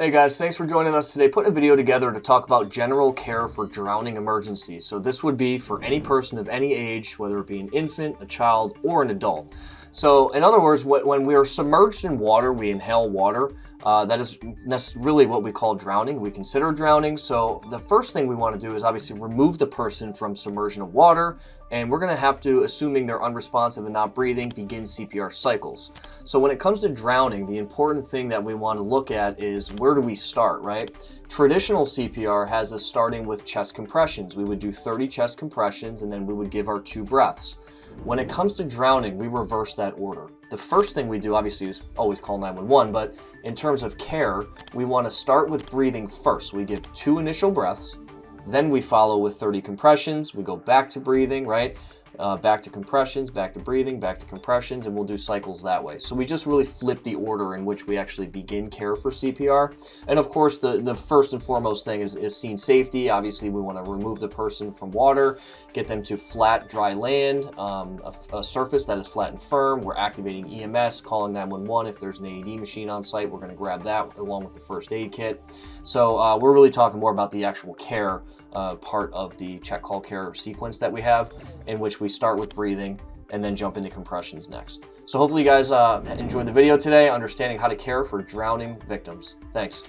Hey guys, thanks for joining us today. Putting a video together to talk about general care for drowning emergencies. So this would be for any person of any age, whether it be an infant, a child, or an adult. So in other words, when we are submerged in water, we inhale water. That's really what we call drowning. We consider drowning. So the first thing we want to do is obviously remove the person from submersion of water. And we're going to have to, assuming they're unresponsive and not breathing, begin CPR cycles. So when it comes to drowning, the important thing that we want to look at is where do we start, right? Traditional CPR has us starting with chest compressions. We would do 30 chest compressions and then we would give our 2 breaths. When it comes to drowning, we reverse that order. The first thing we do, obviously, is always call 911, but in terms of care, we want to start with breathing first. We give 2 initial breaths, then we follow with 30 compressions. We go back to breathing, right? Back to compressions, back to breathing, back to compressions, and we'll do cycles that way. So we just really flip the order in which we actually begin care for CPR. And of course, the first and foremost thing is scene safety. Obviously, we want to remove the person from water, get them to flat, dry land, a surface that is flat and firm. We're activating EMS, calling 911. If there's an AED machine on site, we're going to grab that along with the first aid kit. So we're really talking more about the actual care part of the check call care sequence that we have, in which we start with breathing and then jump into compressions next. So hopefully you guys enjoyed the video today, understanding how to care for drowning victims. Thanks.